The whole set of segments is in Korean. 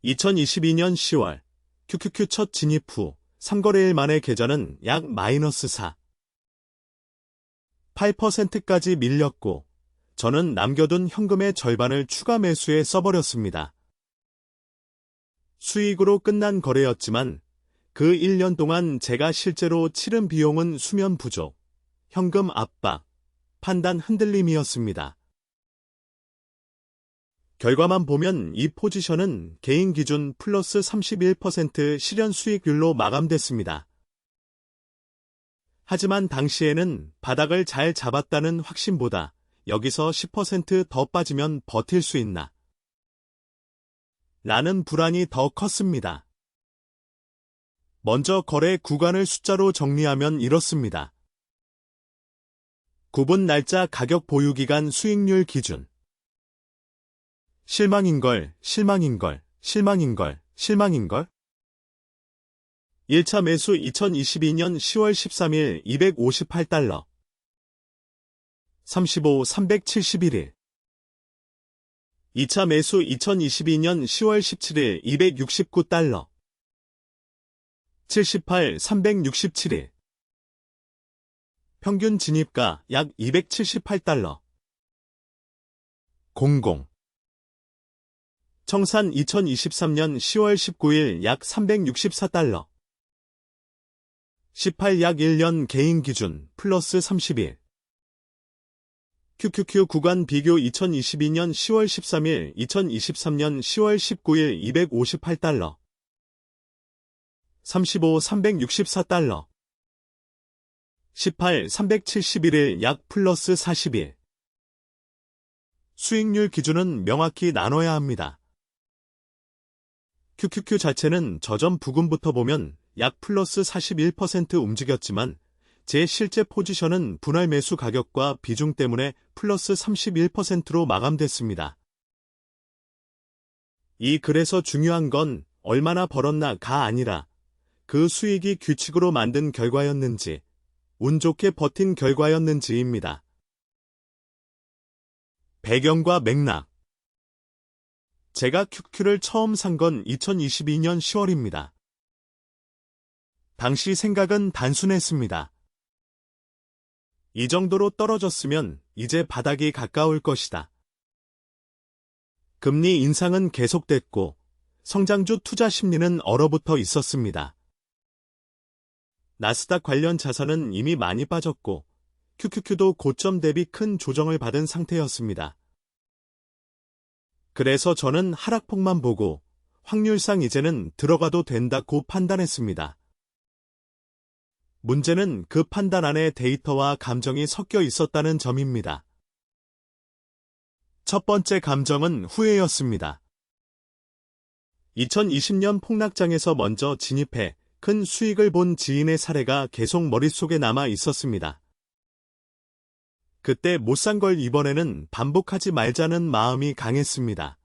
2022년 10월 QQQ 첫 진입 후 3거래일 만에 계좌는 약 마이너스 8%까지 밀렸고 저는 남겨둔 현금의 절반을 추가 매수에 써버렸습니다. 수익으로 끝난 거래였지만 그 1년 동안 제가 실제로 치른 비용은 수면 부족, 현금 압박, 판단 흔들림이었습니다. 결과만 보면 이 포지션은 개인 기준 플러스 31% 실현 수익률로 마감됐습니다. 하지만 당시에는 바닥을 잘 잡았다는 확신보다 여기서 10% 더 빠지면 버틸 수 있나? 라는 불안이 더 컸습니다. 먼저 거래 구간을 숫자로 정리하면 이렇습니다. 구분 날짜 가격 보유기간 수익률 기준. 실망인걸, 실망인걸, 실망인걸, 실망인걸. 1차 매수 2022년 10월 13일 258달러. 35, 371일. 2차 매수 2022년 10월 17일 269달러. 78, 367일. 평균 진입가 약 278달러. 00. 청산 2023년 10월 19일 약 364달러. 18 약 1년 개인 기준 플러스 30일. QQQ 구간 비교 2022년 10월 13일 2023년 10월 19일 258달러. 35 364달러. 18 371일 약 플러스 40일. 수익률 기준은 명확히 나눠야 합니다. QQQ 자체는 저점 부근부터 보면 약 플러스 41% 움직였지만 제 실제 포지션은 분할 매수 가격과 비중 때문에 플러스 31%로 마감됐습니다. 이 글에서 중요한 건 얼마나 벌었나가 아니라 그 수익이 규칙으로 만든 결과였는지, 운 좋게 버틴 결과였는지입니다. 배경과 맥락. 제가 QQ를 처음 산 건 2022년 10월입니다. 당시 생각은 단순했습니다. 이 정도로 떨어졌으면 이제 바닥이 가까울 것이다. 금리 인상은 계속됐고 성장주 투자 심리는 얼어붙어 있었습니다. 나스닥 관련 자산은 이미 많이 빠졌고 QQQ도 고점 대비 큰 조정을 받은 상태였습니다. 그래서 저는 하락폭만 보고 확률상 이제는 들어가도 된다고 판단했습니다. 문제는 그 판단 안에 데이터와 감정이 섞여 있었다는 점입니다. 첫 번째 감정은 후회였습니다. 2020년 폭락장에서 먼저 진입해 큰 수익을 본 지인의 사례가 계속 머릿속에 남아 있었습니다. 그때 못 산 걸 이번에는 반복하지 말자는 마음이 강했습니다.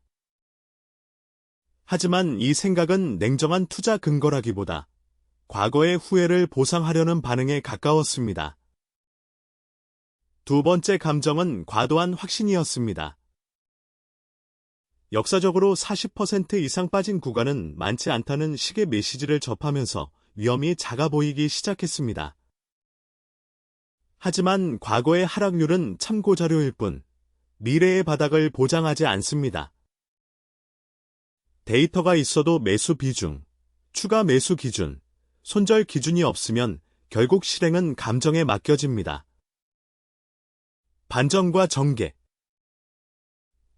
하지만 이 생각은 냉정한 투자 근거라기보다 과거의 후회를 보상하려는 반응에 가까웠습니다. 두 번째 감정은 과도한 확신이었습니다. 역사적으로 40% 이상 빠진 구간은 많지 않다는 식의 메시지를 접하면서 위험이 작아 보이기 시작했습니다. 하지만 과거의 하락률은 참고자료일 뿐 미래의 바닥을 보장하지 않습니다. 데이터가 있어도 매수 비중, 추가 매수 기준, 손절 기준이 없으면 결국 실행은 감정에 맡겨집니다. 반전과 전개.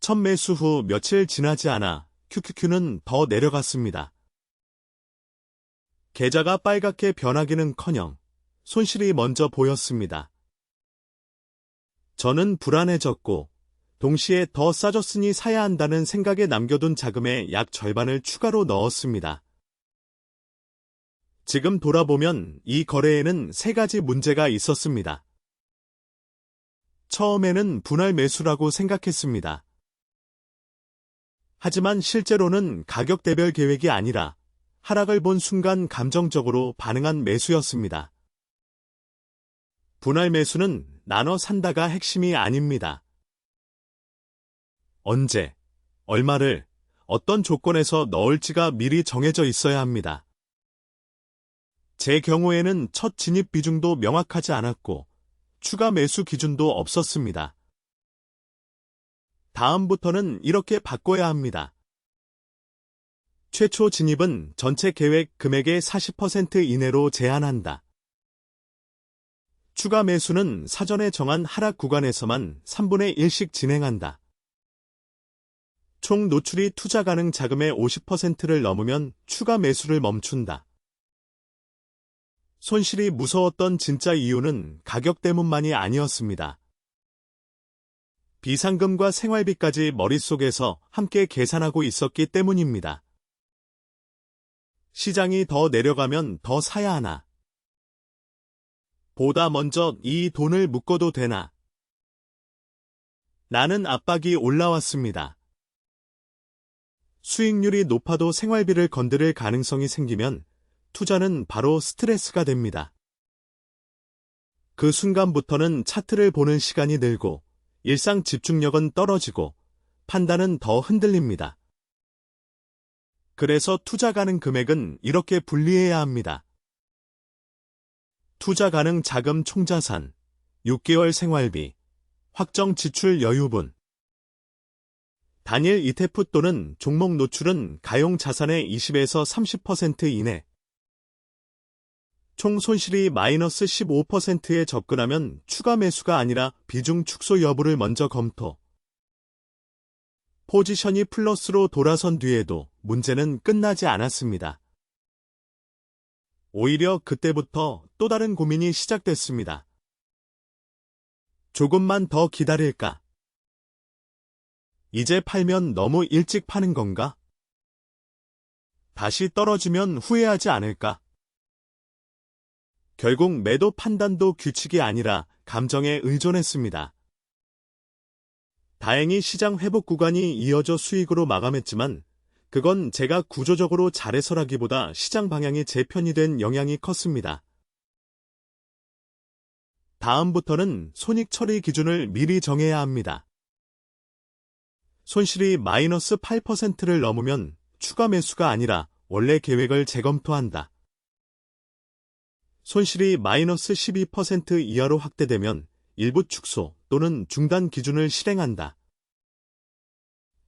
첫 매수 후 며칠 지나지 않아 QQQ는 더 내려갔습니다. 계좌가 빨갛게 변하기는커녕 손실이 먼저 보였습니다. 저는 불안해졌고 동시에 더 싸졌으니 사야 한다는 생각에 남겨둔 자금의 약 절반을 추가로 넣었습니다. 지금 돌아보면 이 거래에는 세 가지 문제가 있었습니다. 처음에는 분할 매수라고 생각했습니다. 하지만 실제로는 가격대별 계획이 아니라 하락을 본 순간 감정적으로 반응한 매수였습니다. 분할 매수는 나눠 산다가 핵심이 아닙니다. 언제, 얼마를, 어떤 조건에서 넣을지가 미리 정해져 있어야 합니다. 제 경우에는 첫 진입 비중도 명확하지 않았고 추가 매수 기준도 없었습니다. 다음부터는 이렇게 바꿔야 합니다. 최초 진입은 전체 계획 금액의 40% 이내로 제한한다. 추가 매수는 사전에 정한 하락 구간에서만 3분의 1씩 진행한다. 총 노출이 투자 가능 자금의 50%를 넘으면 추가 매수를 멈춘다. 손실이 무서웠던 진짜 이유는 가격 때문만이 아니었습니다. 비상금과 생활비까지 머릿속에서 함께 계산하고 있었기 때문입니다. 시장이 더 내려가면 더 사야 하나? 보다 먼저 이 돈을 묶어도 되나? 나는 압박이 올라왔습니다. 수익률이 높아도 생활비를 건드릴 가능성이 생기면 투자는 바로 스트레스가 됩니다. 그 순간부터는 차트를 보는 시간이 늘고 일상 집중력은 떨어지고 판단은 더 흔들립니다. 그래서 투자 가능 금액은 이렇게 분리해야 합니다. 투자 가능 자금 총자산, 6개월 생활비, 확정 지출 여유분. 단일 ETF 또는 종목 노출은 가용 자산의 20에서 30% 이내. 총 손실이 마이너스 15%에 접근하면 추가 매수가 아니라 비중 축소 여부를 먼저 검토. 포지션이 플러스로 돌아선 뒤에도 문제는 끝나지 않았습니다. 오히려 그때부터 또 다른 고민이 시작됐습니다. 조금만 더 기다릴까? 이제 팔면 너무 일찍 파는 건가? 다시 떨어지면 후회하지 않을까? 결국 매도 판단도 규칙이 아니라 감정에 의존했습니다. 다행히 시장 회복 구간이 이어져 수익으로 마감했지만 그건 제가 구조적으로 잘해서라기보다 시장 방향이 제 편이 된 영향이 컸습니다. 다음부터는 손익 처리 기준을 미리 정해야 합니다. 손실이 마이너스 8%를 넘으면 추가 매수가 아니라 원래 계획을 재검토한다. 손실이 마이너스 12% 이하로 확대되면 일부 축소 또는 중단 기준을 실행한다.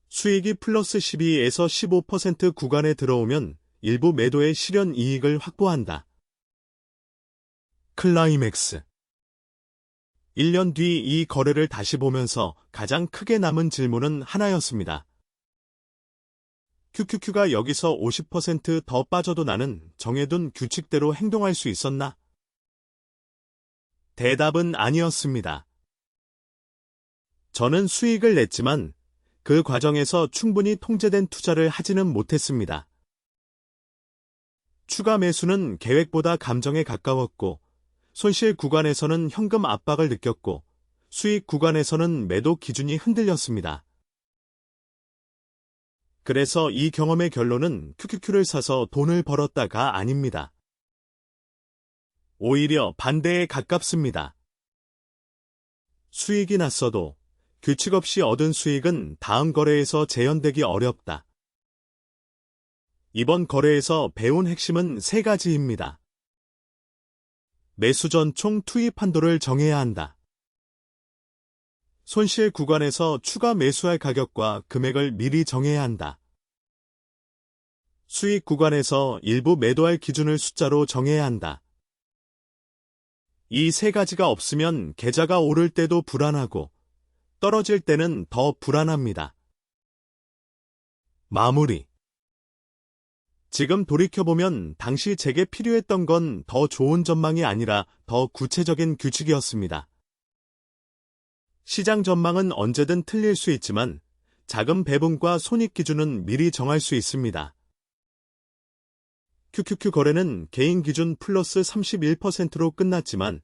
수익이 플러스 12에서 15% 구간에 들어오면 일부 매도의 실현 이익을 확보한다. 클라이맥스 1년 뒤 이 거래를 다시 보면서 가장 크게 남은 질문은 하나였습니다. QQQ가 여기서 50% 빠져도 나는 정해둔 규칙대로 행동할 수 있었나? 대답은 아니었습니다. 저는 수익을 냈지만 그 과정에서 충분히 통제된 투자를 하지는 못했습니다. 추가 매수는 계획보다 감정에 가까웠고 손실 구간에서는 현금 압박을 느꼈고 수익 구간에서는 매도 기준이 흔들렸습니다. 그래서 이 경험의 결론은 QQQ를 사서 돈을 벌었다가 아닙니다. 오히려 반대에 가깝습니다. 수익이 났어도 규칙 없이 얻은 수익은 다음 거래에서 재현되기 어렵다. 이번 거래에서 배운 핵심은 3가지입니다. 매수 전 총 투입 한도를 정해야 한다. 손실 구간에서 추가 매수할 가격과 금액을 미리 정해야 한다. 수익 구간에서 일부 매도할 기준을 숫자로 정해야 한다. 이 3가지가 없으면 계좌가 오를 때도 불안하고 떨어질 때는 더 불안합니다. 마무리. 지금 돌이켜보면 당시 제게 필요했던 건 더 좋은 전망이 아니라 더 구체적인 규칙이었습니다. 시장 전망은 언제든 틀릴 수 있지만 자금 배분과 손익 기준은 미리 정할 수 있습니다. QQQ 거래는 개인 기준 플러스 31%로 끝났지만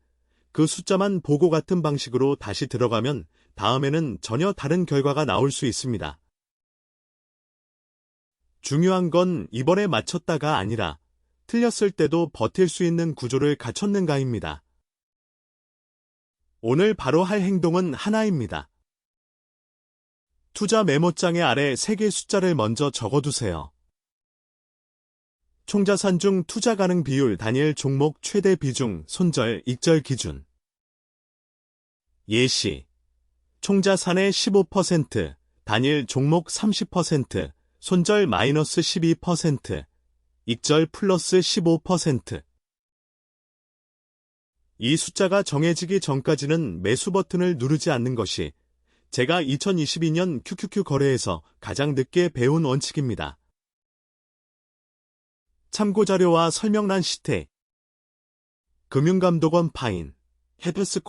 그 숫자만 보고 같은 방식으로 다시 들어가면 다음에는 전혀 다른 결과가 나올 수 있습니다. 중요한 건 이번에 맞췄다가 아니라 틀렸을 때도 버틸 수 있는 구조를 갖췄는가입니다. 오늘 바로 할 행동은 하나입니다. 투자 메모장의 아래 3개 숫자를 먼저 적어두세요. 총자산 중 투자 가능 비율 단일 종목 최대 비중 손절 익절 기준. 예시. 총자산의 15%, 단일 종목 30%, 손절 마이너스 12%, 익절 플러스 15%. 이 숫자가 정해지기 전까지는 매수 버튼을 누르지 않는 것이 제가 2022년 QQQ 거래에서 가장 늦게 배운 원칙입니다. 참고자료와 설명란 시태. 금융감독원 파인, 헵스://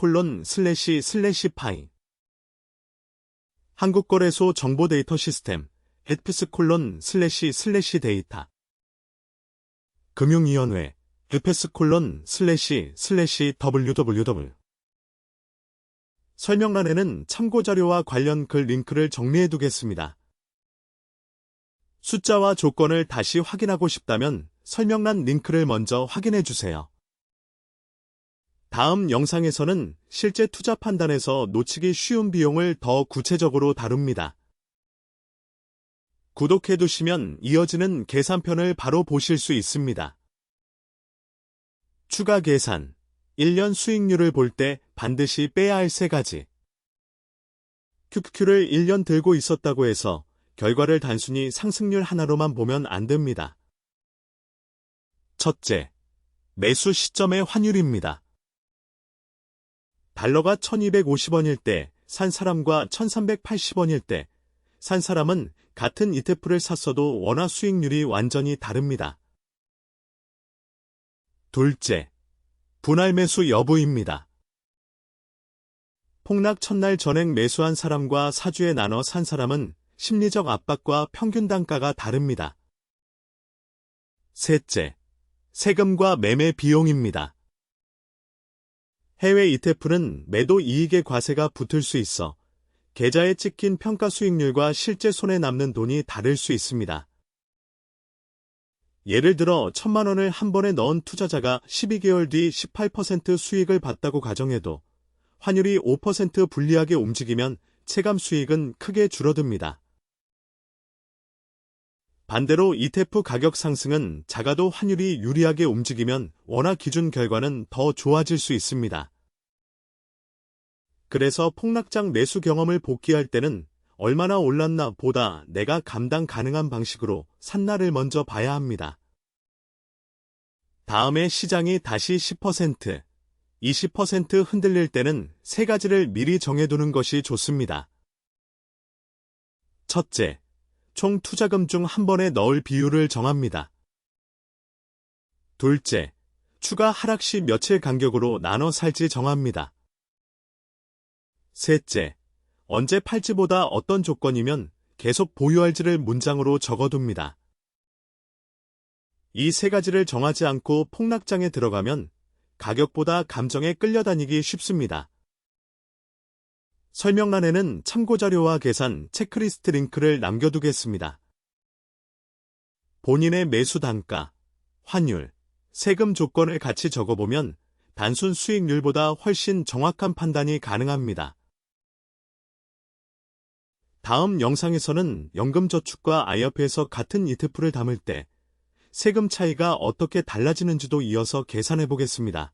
한국거래소 정보데이터 시스템, 헵스:// 데이터. 금융위원회, 헵스:// www. 설명란에는 참고자료와 관련 글 링크를 정리해두겠습니다. 숫자와 조건을 다시 확인하고 싶다면 설명란 링크를 먼저 확인해주세요. 다음 영상에서는 실제 투자 판단에서 놓치기 쉬운 비용을 더 구체적으로 다룹니다. 구독해두시면 이어지는 계산편을 바로 보실 수 있습니다. 추가 계산, 1년 수익률을 볼 때 반드시 빼야 할 3가지. QQQ를 1년 들고 있었다고 해서 결과를 단순히 상승률 하나로만 보면 안 됩니다. 첫째, 매수 시점의 환율입니다. 달러가 1250원일 때 산 사람과 1380원일 때 산 사람은 같은 ETF를 샀어도 원화 수익률이 완전히 다릅니다. 둘째, 분할 매수 여부입니다. 폭락 첫날 전액 매수한 사람과 사주에 나눠 산 사람은 심리적 압박과 평균 단가가 다릅니다. 셋째, 세금과 매매 비용입니다. 해외 ETF는 매도 이익의 과세가 붙을 수 있어 계좌에 찍힌 평가 수익률과 실제 손에 남는 돈이 다를 수 있습니다. 예를 들어 1,000만 원을 한 번에 넣은 투자자가 12개월 뒤 18% 수익을 봤다고 가정해도 환율이 5% 불리하게 움직이면 체감 수익은 크게 줄어듭니다. 반대로 ETF 가격 상승은 작아도 환율이 유리하게 움직이면 원화 기준 결과는 더 좋아질 수 있습니다. 그래서 폭락장 매수 경험을 복귀할 때는 얼마나 올랐나 보다 내가 감당 가능한 방식으로 산날을 먼저 봐야 합니다. 다음에 시장이 다시 10%, 20% 흔들릴 때는 3가지를 미리 정해두는 것이 좋습니다. 첫째, 총 투자금 중 한 번에 넣을 비율을 정합니다. 둘째, 추가 하락 시 며칠 간격으로 나눠 살지 정합니다. 셋째, 언제 팔지보다 어떤 조건이면 계속 보유할지를 문장으로 적어둡니다. 이 3가지를 정하지 않고 폭락장에 들어가면 가격보다 감정에 끌려다니기 쉽습니다. 설명란에는 참고자료와 계산, 체크리스트 링크를 남겨두겠습니다. 본인의 매수 단가, 환율, 세금 조건을 같이 적어보면 단순 수익률보다 훨씬 정확한 판단이 가능합니다. 다음 영상에서는 연금저축과 IRP에서 같은 ETF를 담을 때 세금 차이가 어떻게 달라지는지도 이어서 계산해 보겠습니다.